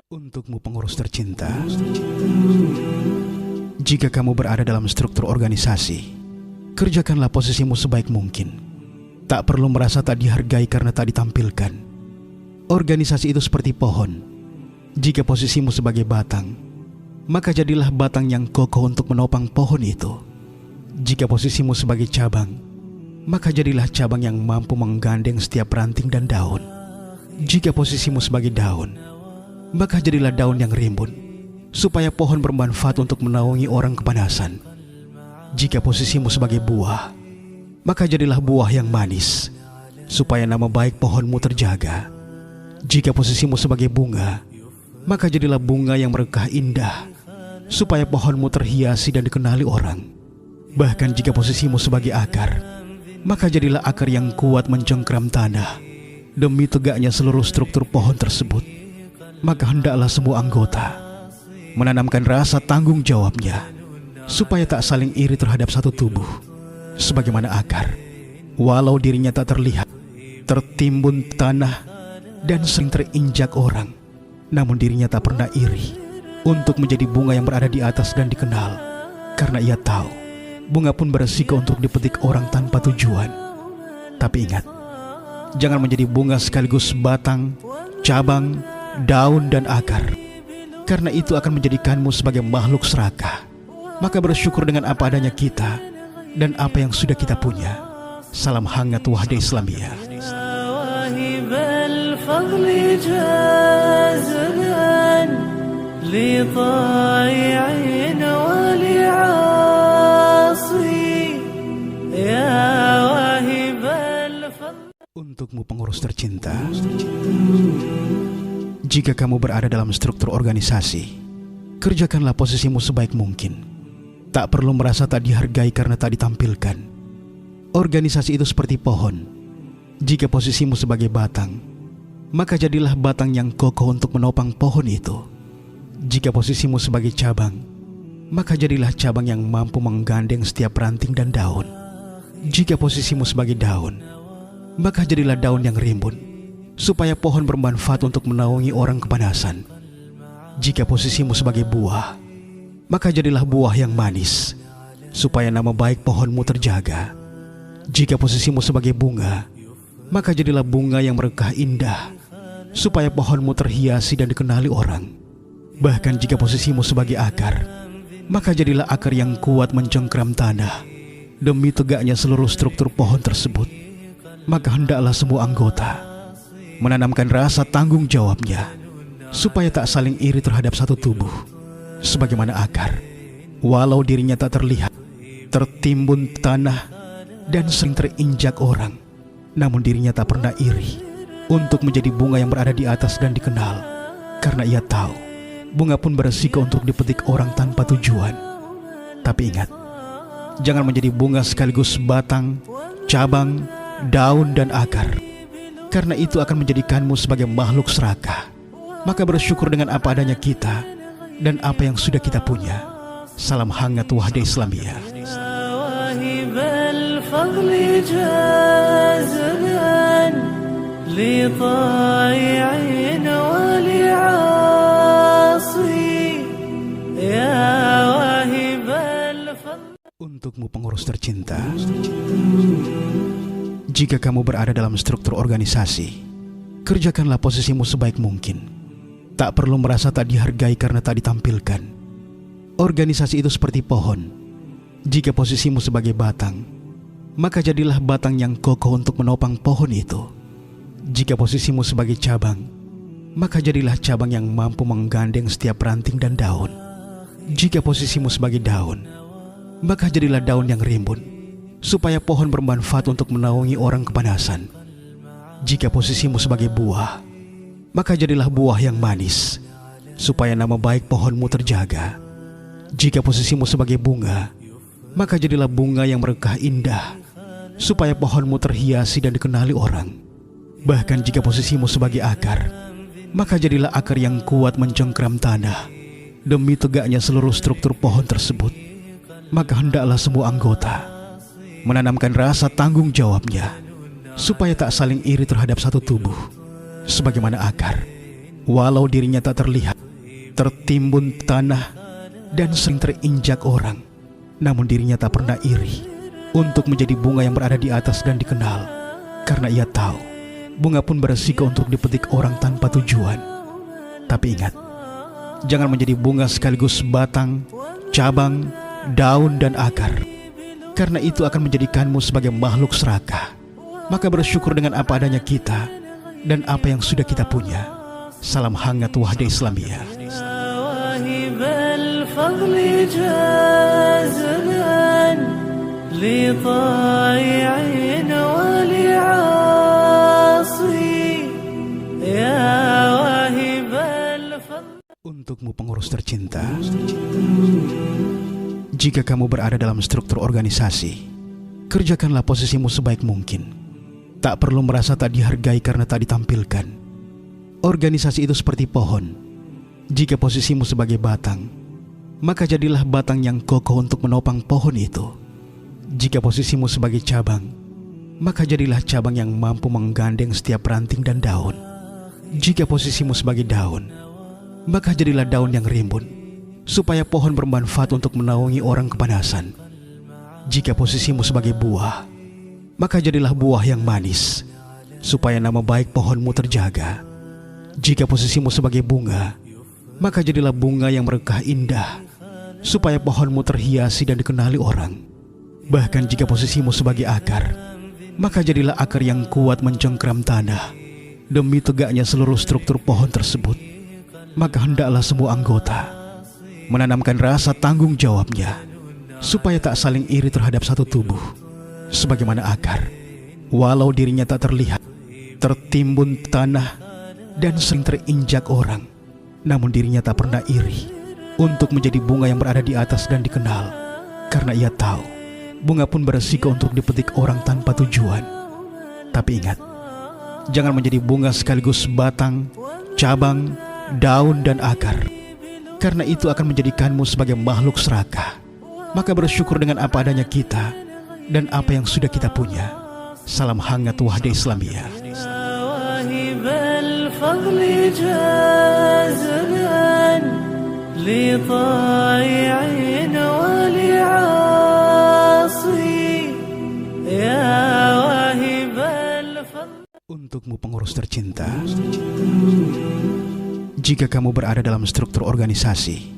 Untukmu pengurus tercinta, jika kamu berada dalam struktur organisasi, kerjakanlah posisimu sebaik mungkin. Tak perlu merasa tak dihargai karena tak ditampilkan. Organisasi itu seperti pohon. Jika posisimu sebagai batang, maka jadilah batang yang kokoh untuk menopang pohon itu. Jika posisimu sebagai cabang, maka jadilah cabang yang mampu menggandeng setiap ranting dan daun. Jika posisimu sebagai daun, maka jadilah daun yang rimbun, supaya pohon bermanfaat untuk menaungi orang kepanasan. Jika posisimu sebagai buah, maka jadilah buah yang manis, supaya nama baik pohonmu terjaga. Jika posisimu sebagai bunga, maka jadilah bunga yang merekah indah, supaya pohonmu terhiasi dan dikenali orang. Bahkan jika posisimu sebagai akar, maka jadilah akar yang kuat mencengkram tanah, demi tegaknya seluruh struktur pohon tersebut. Maka hendaklah semua anggota menanamkan rasa tanggung jawabnya, supaya tak saling iri terhadap satu tubuh. Sebagaimana akar, walau dirinya tak terlihat, tertimbun tanah, dan sering terinjak orang, namun dirinya tak pernah iri untuk menjadi bunga yang berada di atas dan dikenal. Karena ia tahu, bunga pun beresiko untuk dipetik orang tanpa tujuan. Tapi ingat, jangan menjadi bunga sekaligus batang, cabang, daun dan akar, karena itu akan menjadikanmu sebagai makhluk serakah. Maka bersyukur dengan apa adanya kita dan apa yang sudah kita punya. Salam hangat Wahda Islamiyah. Untukmu pengurus tercinta, jika kamu berada dalam struktur organisasi, kerjakanlah posisimu sebaik mungkin. Tak perlu merasa tak dihargai karena tak ditampilkan. Organisasi itu seperti pohon. Jika posisimu sebagai batang, maka jadilah batang yang kokoh untuk menopang pohon itu. Jika posisimu sebagai cabang, maka jadilah cabang yang mampu menggandeng setiap ranting dan daun. Jika posisimu sebagai daun, maka jadilah daun yang rimbun, supaya pohon bermanfaat untuk menaungi orang kepanasan. Jika posisimu sebagai buah, maka jadilah buah yang manis, supaya nama baik pohonmu terjaga. Jika posisimu sebagai bunga, maka jadilah bunga yang merekah indah, supaya pohonmu terhiasi dan dikenali orang. Bahkan jika posisimu sebagai akar, maka jadilah akar yang kuat mencengkram tanah, demi tegaknya seluruh struktur pohon tersebut. Maka hendaklah semua anggota menanamkan rasa tanggung jawabnya, supaya tak saling iri terhadap satu tubuh. Sebagaimana akar, walau dirinya tak terlihat, tertimbun tanah, dan sering terinjak orang, namun dirinya tak pernah iri untuk menjadi bunga yang berada di atas dan dikenal. Karena ia tahu, bunga pun beresiko untuk dipetik orang tanpa tujuan. Tapi ingat, jangan menjadi bunga sekaligus batang, cabang, daun dan akar, karena itu akan menjadikanmu sebagai makhluk serakah. Maka bersyukur dengan apa adanya kita dan apa yang sudah kita punya. Salam hangat Wahda Islamiyah. Untukmu pengurus tercinta, jika kamu berada dalam struktur organisasi, kerjakanlah posisimu sebaik mungkin. Tak perlu merasa tak dihargai karena tak ditampilkan. Organisasi itu seperti pohon. Jika posisimu sebagai batang, maka jadilah batang yang kokoh untuk menopang pohon itu. Jika posisimu sebagai cabang, maka jadilah cabang yang mampu menggandeng setiap ranting dan daun. Jika posisimu sebagai daun, maka jadilah daun yang rimbun, supaya pohon bermanfaat untuk menaungi orang kepanasan. Jika posisimu sebagai buah, maka jadilah buah yang manis, supaya nama baik pohonmu terjaga. Jika posisimu sebagai bunga, maka jadilah bunga yang merekah indah, supaya pohonmu terhiasi dan dikenali orang. Bahkan jika posisimu sebagai akar, maka jadilah akar yang kuat mencengkram tanah, demi tegaknya seluruh struktur pohon tersebut. Maka hendaklah semua anggota menanamkan rasa tanggung jawabnya, supaya tak saling iri terhadap satu tubuh. Sebagaimana akar, Walau dirinya tak terlihat, tertimbun tanah, dan sering terinjak orang, namun dirinya tak pernah iri untuk menjadi bunga yang berada di atas dan dikenal. Karena ia tahu, bunga pun beresiko untuk dipetik orang tanpa tujuan. Tapi ingat, jangan menjadi bunga sekaligus batang, cabang, daun, dan akar. Karena itu akan menjadikanmu sebagai makhluk serakah. Maka bersyukur dengan apa adanya kita dan apa yang sudah kita punya. Salam hangat Wahda Islamiyah. Untukmu pengurus tercinta, jika kamu berada dalam struktur organisasi, kerjakanlah posisimu sebaik mungkin. Tak perlu merasa tak dihargai karena tak ditampilkan. Organisasi itu seperti pohon. Jika posisimu sebagai batang, maka jadilah batang yang kokoh untuk menopang pohon itu. Jika posisimu sebagai cabang, maka jadilah cabang yang mampu menggandeng setiap ranting dan daun. Jika posisimu sebagai daun, maka jadilah daun yang rimbun, supaya pohon bermanfaat untuk menaungi orang kepanasan. Jika posisimu sebagai buah, maka jadilah buah yang manis, supaya nama baik pohonmu terjaga. Jika posisimu sebagai bunga, maka jadilah bunga yang berkah indah, supaya pohonmu terhiasi dan dikenali orang. Bahkan jika posisimu sebagai akar, maka jadilah akar yang kuat mencengkram tanah, demi tegaknya seluruh struktur pohon tersebut. Maka hendaklah semua anggota menanamkan rasa tanggung jawabnya, supaya tak saling iri terhadap satu tubuh. Sebagaimana akar, walau dirinya tak terlihat, tertimbun tanah, dan sering terinjak orang, namun dirinya tak pernah iri untuk menjadi bunga yang berada di atas dan dikenal. Karena ia tahu, bunga pun beresiko untuk dipetik orang tanpa tujuan. Tapi ingat, jangan menjadi bunga sekaligus batang, cabang, daun, dan akar. Karena itu akan menjadikanmu sebagai makhluk serakah. Maka bersyukur dengan apa adanya kita dan apa yang sudah kita punya. Salam hangat Wahda Islamiyah. Untukmu pengurus tercinta, jika kamu berada dalam struktur organisasi,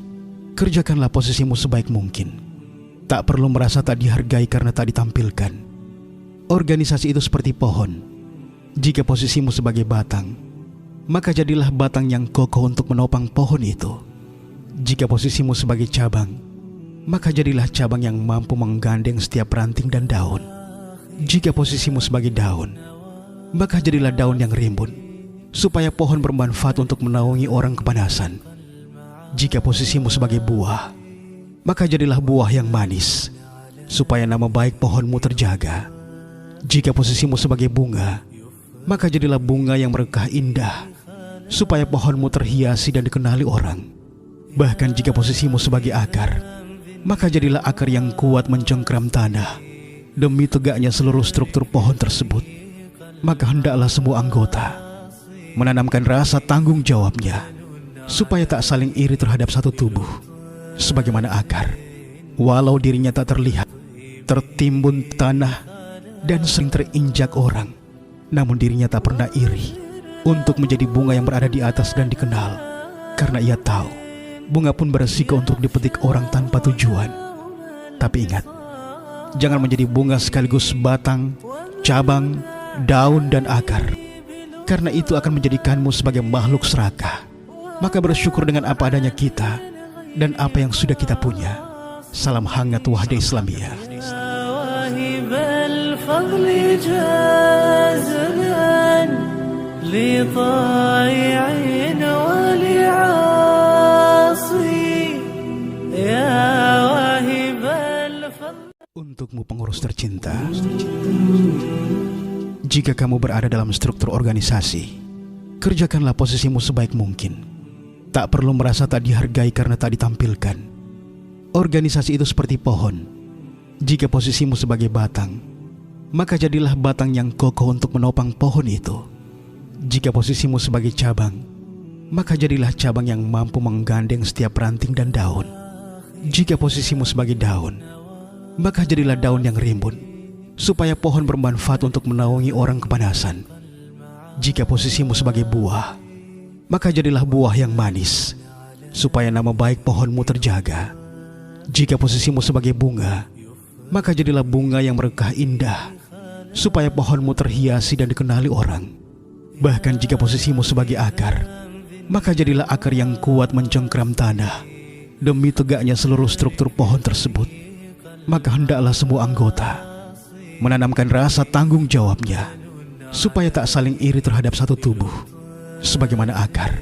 kerjakanlah posisimu sebaik mungkin. Tak perlu merasa tak dihargai karena tak ditampilkan. Organisasi itu seperti pohon. Jika posisimu sebagai batang, maka jadilah batang yang kokoh untuk menopang pohon itu. Jika posisimu sebagai cabang, maka jadilah cabang yang mampu menggandeng setiap ranting dan daun. Jika posisimu sebagai daun, maka jadilah daun yang rimbun, supaya pohon bermanfaat untuk menaungi orang kepanasan. Jika posisimu sebagai buah, maka jadilah buah yang manis, supaya nama baik pohonmu terjaga. Jika posisimu sebagai bunga, maka jadilah bunga yang berkah indah, supaya pohonmu terhiasi dan dikenali orang. Bahkan jika posisimu sebagai akar, maka jadilah akar yang kuat mencengkram tanah, demi tegaknya seluruh struktur pohon tersebut. Maka hendaklah semua anggota menanamkan rasa tanggung jawabnya, supaya tak saling iri terhadap satu tubuh. Sebagaimana akar, walau dirinya tak terlihat, tertimbun tanah, dan sering terinjak orang, namun dirinya tak pernah iri untuk menjadi bunga yang berada di atas dan dikenal. Karena ia tahu, bunga pun beresiko untuk dipetik orang tanpa tujuan. Tapi ingat, jangan menjadi bunga sekaligus batang, cabang, daun, dan akar. Karena itu akan menjadikanmu sebagai makhluk serakah. Maka bersyukur dengan apa adanya kita dan apa yang sudah kita punya. Salam hangat Wahda Islamiyah. Untukmu pengurus tercinta, jika kamu berada dalam struktur organisasi, kerjakanlah posisimu sebaik mungkin. Tak perlu merasa tak dihargai karena tak ditampilkan. Organisasi itu seperti pohon. Jika posisimu sebagai batang, maka jadilah batang yang kokoh untuk menopang pohon itu. Jika posisimu sebagai cabang, maka jadilah cabang yang mampu menggandeng setiap ranting dan daun. Jika posisimu sebagai daun, maka jadilah daun yang rimbun, supaya pohon bermanfaat untuk menaungi orang kepanasan. Jika posisimu sebagai buah, maka jadilah buah yang manis, supaya nama baik pohonmu terjaga. Jika posisimu sebagai bunga, maka jadilah bunga yang berkah indah, supaya pohonmu terhiasi dan dikenali orang. Bahkan jika posisimu sebagai akar, maka jadilah akar yang kuat mencengkram tanah. Demi tegaknya seluruh struktur pohon tersebut, maka hendaklah semua anggota menanamkan rasa tanggung jawabnya, supaya tak saling iri terhadap satu tubuh. Sebagaimana akar,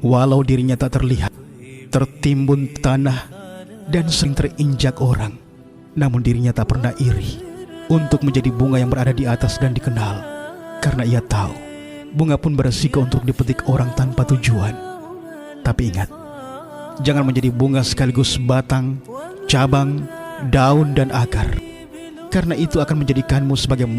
walau dirinya tak terlihat, tertimbun tanah, dan sering terinjak orang, namun dirinya tak pernah iri untuk menjadi bunga yang berada di atas dan dikenal. Karena ia tahu, bunga pun beresiko untuk dipetik orang tanpa tujuan. Tapi ingat, jangan menjadi bunga sekaligus batang, cabang, daun, dan akar, karena itu akan menjadikanmu sebagai